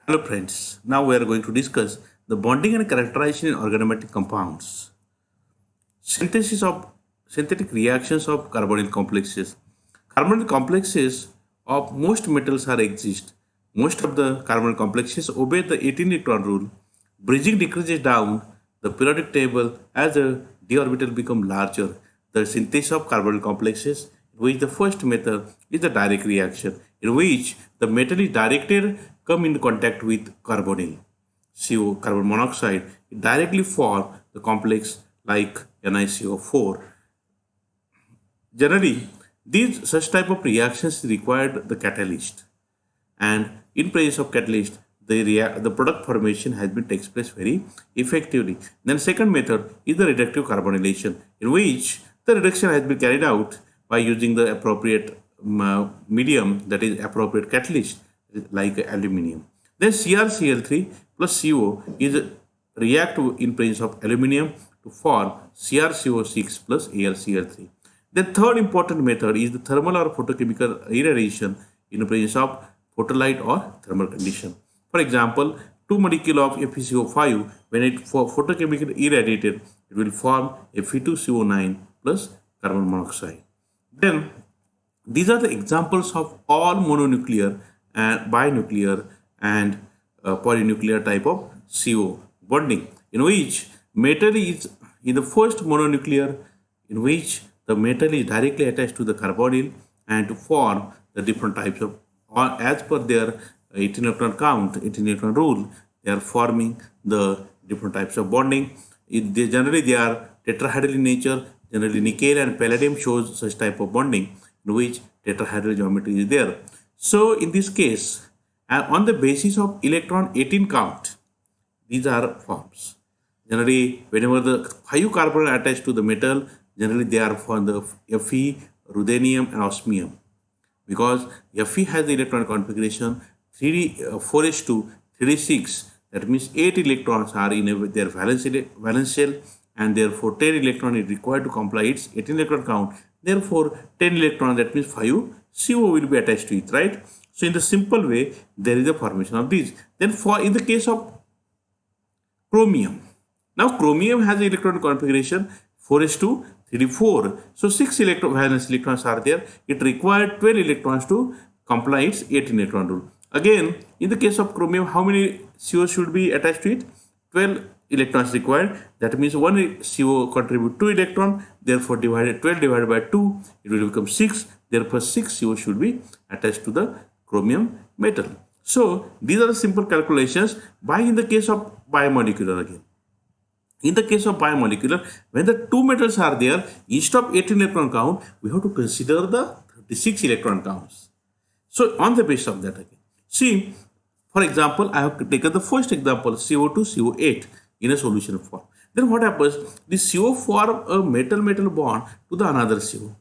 Hello friends, now we are going to discuss the bonding and characterization in organometallic compounds. Synthesis of synthetic reactions of carbonyl complexes. Carbonyl complexes of most metals are exist. Most of the carbonyl complexes obey the 18 electron rule. Bridging decreases down the periodic table as the d orbital become larger. The synthesis of carbonyl complexes, in which the first method is the direct reaction, in which the metal is directed come in contact with carbonyl. CO, carbon monoxide, it directly form the complex like NiCO4. Generally, these such type of reactions required the catalyst, and in presence of catalyst, the product formation has been takes place very effectively. Then second method is the reductive carbonylation, in which the reduction has been carried out by using the appropriate medium, that is appropriate catalyst like aluminium. Then CrCl3 plus CO is react in presence of aluminium to form CrCO6 plus AlCl3. The third important method is the thermal or photochemical irradiation in the presence of photolite or thermal condition. For example, 2 molecule of FeCO5, when it for photochemical irradiated, it will form Fe2CO9 plus carbon monoxide. Then these are the examples of all mononuclear and binuclear and polynuclear type of CO bonding, in which metal is in the first mononuclear, in which the metal is directly attached to the carbonyl and to form the different types of, as per their 18 electron count, 18 electron rule, they are forming the different types of bonding. Generally they are tetrahedral in nature. Generally nickel and palladium shows such type of bonding, in which tetrahedral geometry is there. So in this case, on the basis of electron 18 count, these are forms. Generally, whenever the 5 carbon are attached to the metal, generally they are for the Fe, ruthenium and osmium. Because Fe has the electron configuration 4s2, 3d6, that means 8 electrons are in their valence shell, and therefore 10 electron is required to comply its 18 electron count. Therefore 10 electron, that means 5 CO will be attached to it, right? So in the simple way, there is a formation of these. Then for in the case of chromium, now chromium has the electron configuration 4s2, 3d4. So 6 valence electrons are there. It required 12 electrons to comply its 18 electron rule. Again, in the case of chromium, how many CO should be attached to it? 12 electrons required. That means one CO contribute 2 electron. Therefore, 12 divided by 2, it will become 6. Therefore, 6 CO should be attached to the chromium metal. So, these are the simple calculations by in the case of biomolecular again. In the case of biomolecular, when the two metals are there, instead of 18 electron count, we have to consider the 36 electron counts. So, on the basis of that again. See, for example, I have taken the first example, CO2, CO8 in a solution form. Then what happens? This CO form a metal-metal bond to the another CO.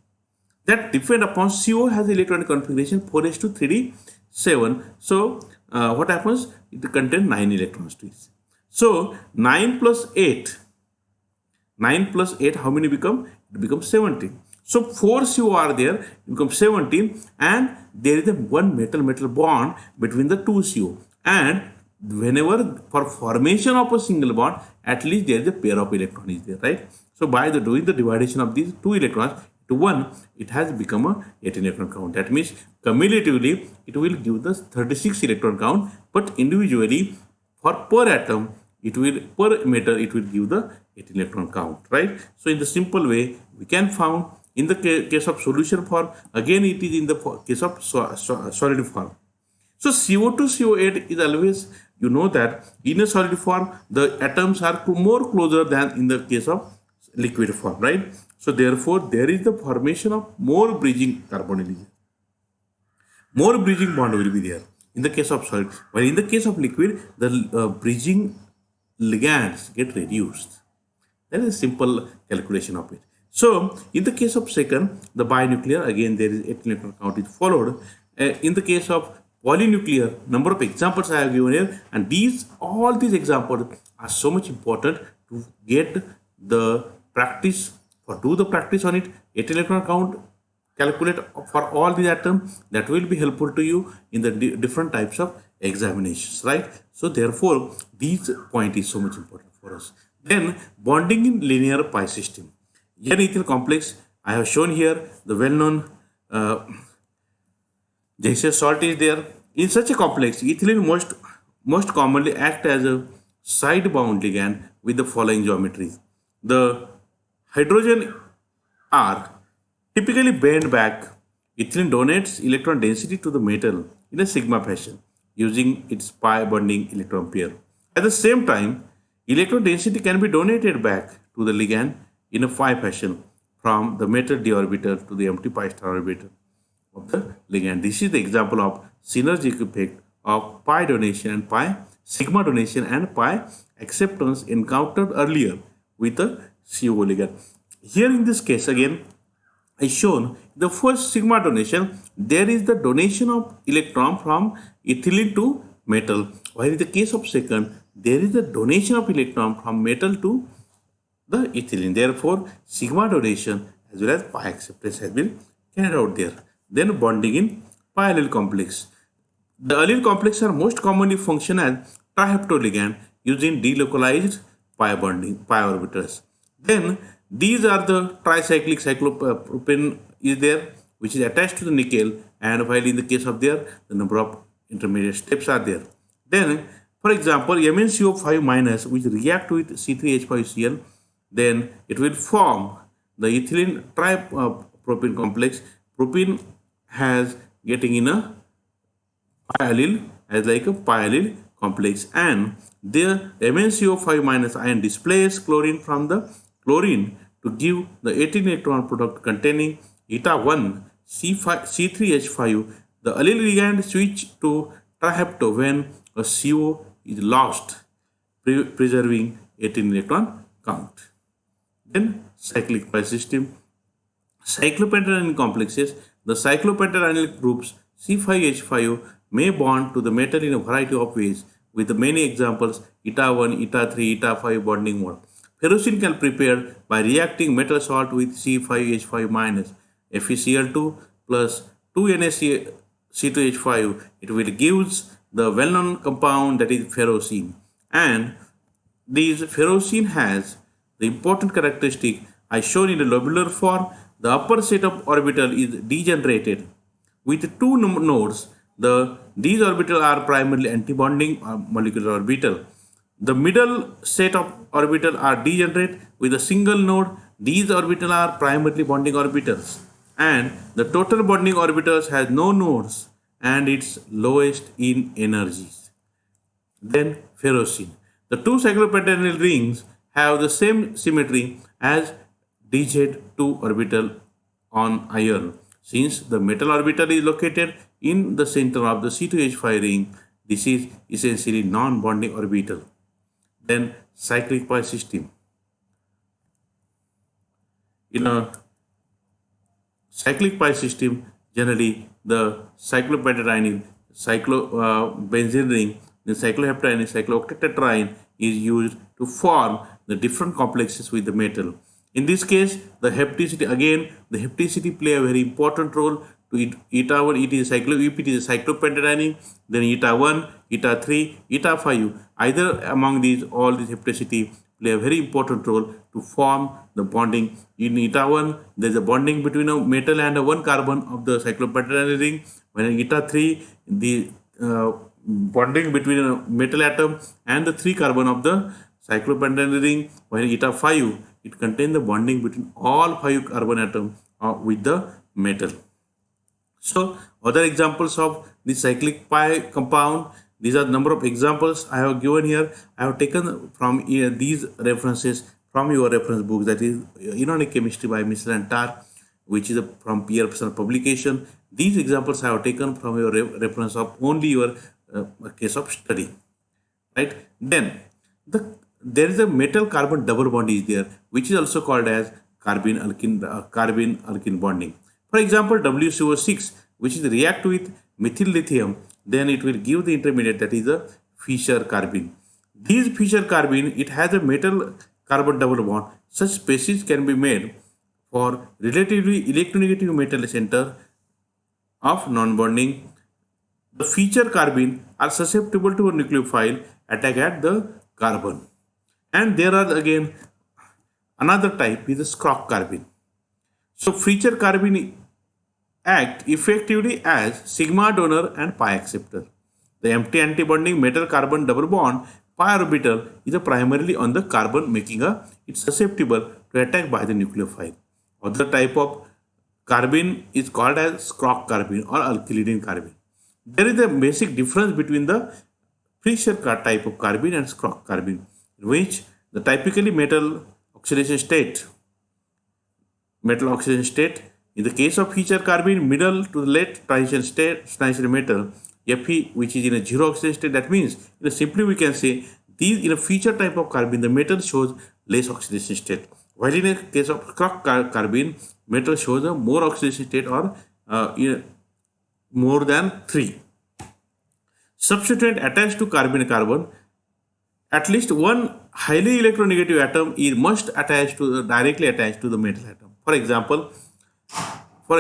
That depend upon CO has electronic configuration 4s2, 3d7. So, what happens? It contains 9 electrons to it. So, 9 plus 8, how many become? It becomes 17. So 4 CO are there, it becomes 17, and there is a one metal-metal bond between the two CO. And whenever for formation of a single bond, at least there is a pair of electrons is there, right? So by doing the division of these two electrons to 1, it has become a 18 electron count. That means cumulatively it will give the 36 electron count, but individually for per atom, it will per metal it will give the 18 electron count, right? So in the simple way, we can found in the case of solution form, again it is in the case of solid form. So CO2, CO8 is always, you know that in a solid form, the atoms are more closer than in the case of liquid form, right? So therefore, there is the formation of more bridging carbonyl. More bridging bond will be there in the case of solid. While in the case of liquid, the bridging ligands get reduced. That is a simple calculation of it. So, in the case of second, the binuclear, again there is 18 electron count is followed. In the case of polynuclear, number of examples I have given here, and all these examples are so much important to get the practice, or do the practice on it. 18 electron count, calculate for all these atoms, that will be helpful to you in the different types of examinations, right? So therefore, this point is so much important for us. Then bonding in linear pi system. Here ethyl complex, I have shown here the well-known Jason salt is there. In such a complex, ethylene most commonly act as a side-bound ligand with the following geometry. The hydrogen are typically bent back. Ethylene donates electron density to the metal in a sigma fashion using its pi bonding electron pair. At the same time, electron density can be donated back to the ligand in a phi fashion from the metal d orbital to the empty pi star orbital of the ligand. This is the example of synergistic effect of pi donation and pi sigma donation and pi acceptance encountered earlier with the CO ligand. Here in this case again, I shown the first sigma donation, there is the donation of electron from ethylene to metal, while in the case of second, there is the donation of electron from metal to the ethylene. Therefore, sigma donation as well as pi acceptance has been carried out there. Then bonding in pi allyl complex. The allyl complexes are most commonly function as triheptoligand using delocalized pi bonding, pi orbitals. Then these are the tricyclic cyclopropane is there, which is attached to the nickel, and while in the case of there, the number of intermediate steps are there. Then, for example, MnCO5 minus, which react with C3H5Cl, then it will form the ethylene tripropane complex. Propene has getting in a pi allyl as like a pi allyl complex, and the MnCO5 minus ion displaces chlorine from the chlorine to give the 18 electron product containing eta 1 C3H5. The allyl ligand switch to trihepto when a CO is lost, preserving 18 electron count. Then cyclic pi system. Cyclopentadiene complexes. The cyclopentadiene groups C5H5 may bond to the metal in a variety of ways, with many examples eta 1, eta 3, eta 5 bonding mode. Ferrocene can be prepared by reacting metal salt with C5H5 minus FeCl2 plus 2NaC2H5. It will gives the well-known compound that is ferrocene. And this ferrocene has the important characteristic I shown in the lobular form. The upper set of orbital is degenerated with two nodes. These orbitals are primarily antibonding molecular orbital. The middle set of orbital are degenerate with a single node. These orbitals are primarily bonding orbitals, and the total bonding orbitals has no nodes and it's lowest in energies. Then ferrocene. The two cyclopentadiene rings have the same symmetry as DZ2 orbital on iron. Since the metal orbital is located in the center of the C2H5 ring, this is essentially non-bonding orbital. Then cyclic pi system. In a cyclic pi system, generally the cyclopentadiene, benzene ring, the cycloheptadiene, cyclooctatetraene is used to form the different complexes with the metal. In this case, the hapticity play a very important role. To eta 1, it is cyclopentadiene, then eta 1, eta 3, eta 5. Either among these, all these hapticity play a very important role to form the bonding. In eta 1, there is a bonding between a metal and a one carbon of the cyclopentadiene ring. When in eta 3, the bonding between a metal atom and the 3 carbon of the cyclopentadiene ring. While eta 5, it contains the bonding between all 5 carbon atoms with the metal. So other examples of the cyclic pi compound, these are the number of examples I have given here. I have taken from these references from your reference books, that is Inorganic Chemistry by Mr. and Tar, which is from peer personal publication. These examples I have taken from your reference of only your case of study, right? Then there is a metal carbon double bond is there, which is also called as carbene alkene bonding. For example, WCO6, which is react with methyl lithium, then it will give the intermediate, that is a Fischer carbene. These Fischer carbene, it has a metal carbon double bond. Such species can be made for relatively electronegative metal center of non-bonding. The feature carbene are susceptible to a nucleophile attack at the carbon. And there are again another type is the Scrock carbene. So feature carbene act effectively as sigma donor and pi acceptor. The empty antibonding metal carbon double bond pi orbital is primarily on the carbon, making it susceptible to attack by the nucleophile. Other type of carbene is called as Scrock carbene or alkylidine carbene. There is a basic difference between the Fischer type of carbene and Scrock carbene, in which the typically metal oxidation state in the case of feature carbene, middle to the late transition state transition metal Fe, which is in a zero oxidation state. That means simply we can say these in a feature type of carbene the metal shows less oxidation state, while in a case of Scrock carbene metal shows a more oxidation state or more than 3. Substituent attached to carbene-carbon, at least one highly electronegative atom is must directly attached to the metal atom. For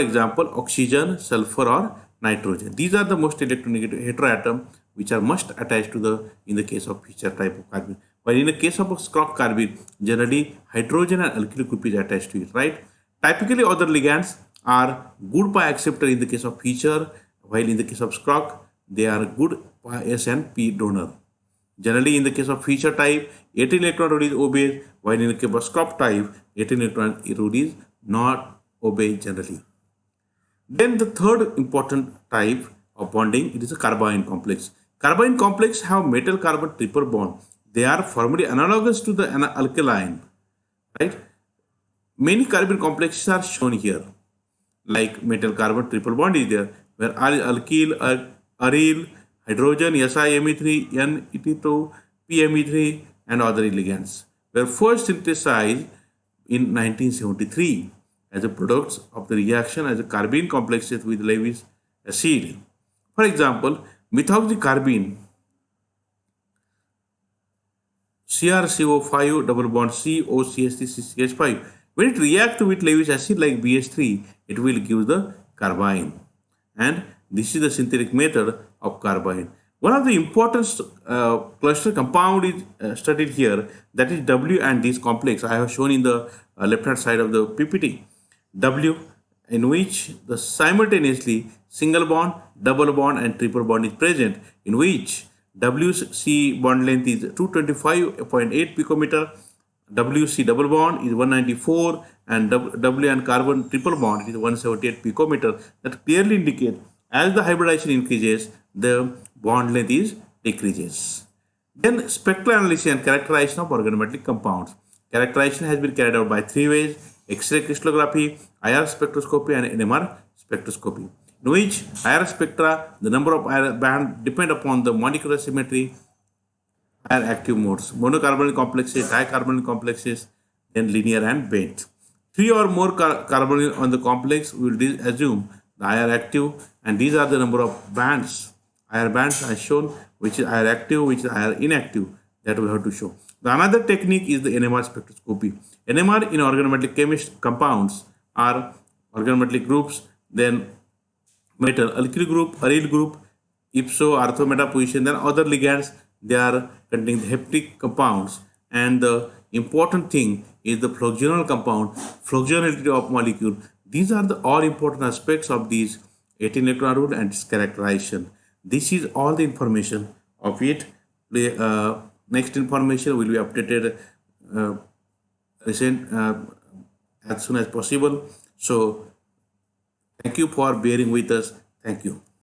example, oxygen, sulfur, or nitrogen. These are the most electronegative heteroatom which are must attached to the in the case of feature type of carbene. While in the case of a Scrock carbene, generally hydrogen and alkyl group is attached to it, right? Typically, other ligands are good pi acceptor in the case of feature, while in the case of Scrock, they are good pi S and P donor. Generally, in the case of feature type, 18 electron rule is obeyed, while in the case of Scrock type, 18 electron rule is not obeyed generally. Then the third important type of bonding, it is a carbene complex. Carbene complex have metal carbon triple bond. They are formally analogous to the alkaline, right? Many carbene complexes are shown here, like metal carbon triple bond is there, where alkyl, aryl, hydrogen, Si-Me3, N-ethyl, PMe3, and other ligands were first synthesized in 1973 as a products of the reaction as a carbene complexes with Lewis acid. For example, methoxycarbene CrCO5 double bond COCH3CH5. When it reacts with Lewis acid like BH3, it will give the carbene. And this is the synthetic method of carbene. One of the important cluster compound is studied here, that is W and this complex. I have shown in the left hand side of the PPT. W, in which the simultaneously single bond, double bond and triple bond is present, in which WC bond length is 225.8 picometer, WC double bond is 194, and W and carbon triple bond is 178 picometer. That clearly indicate as the hybridization increases, the bond length is decreases. Then spectral analysis and characterization of organometallic compounds. Characterization has been carried out by 3 ways: X-ray crystallography, IR spectroscopy, and NMR spectroscopy. In which IR spectra, the number of IR band depend upon the molecular symmetry, IR active modes, monocarbonyl complexes, dicarbonyl complexes, then linear and bent. 3 or more carbonyl on the complex will assume the IR active, and these are the number of bands. IR bands are shown, which is IR active, which is IR inactive, that we have to show. The another technique is the NMR spectroscopy. NMR in organometallic compounds are organometallic groups, then metal alkyl group, aryl group, ipso, ortho, meta position, then other ligands, they are containing the haptic compounds. And the important thing is the flexional compound, flexionality of molecule. These are the all important aspects of these 18 electron rule and its characterization. This is all the information of it. Next information will be updated as soon as possible. So thank you for bearing with us. Thank you.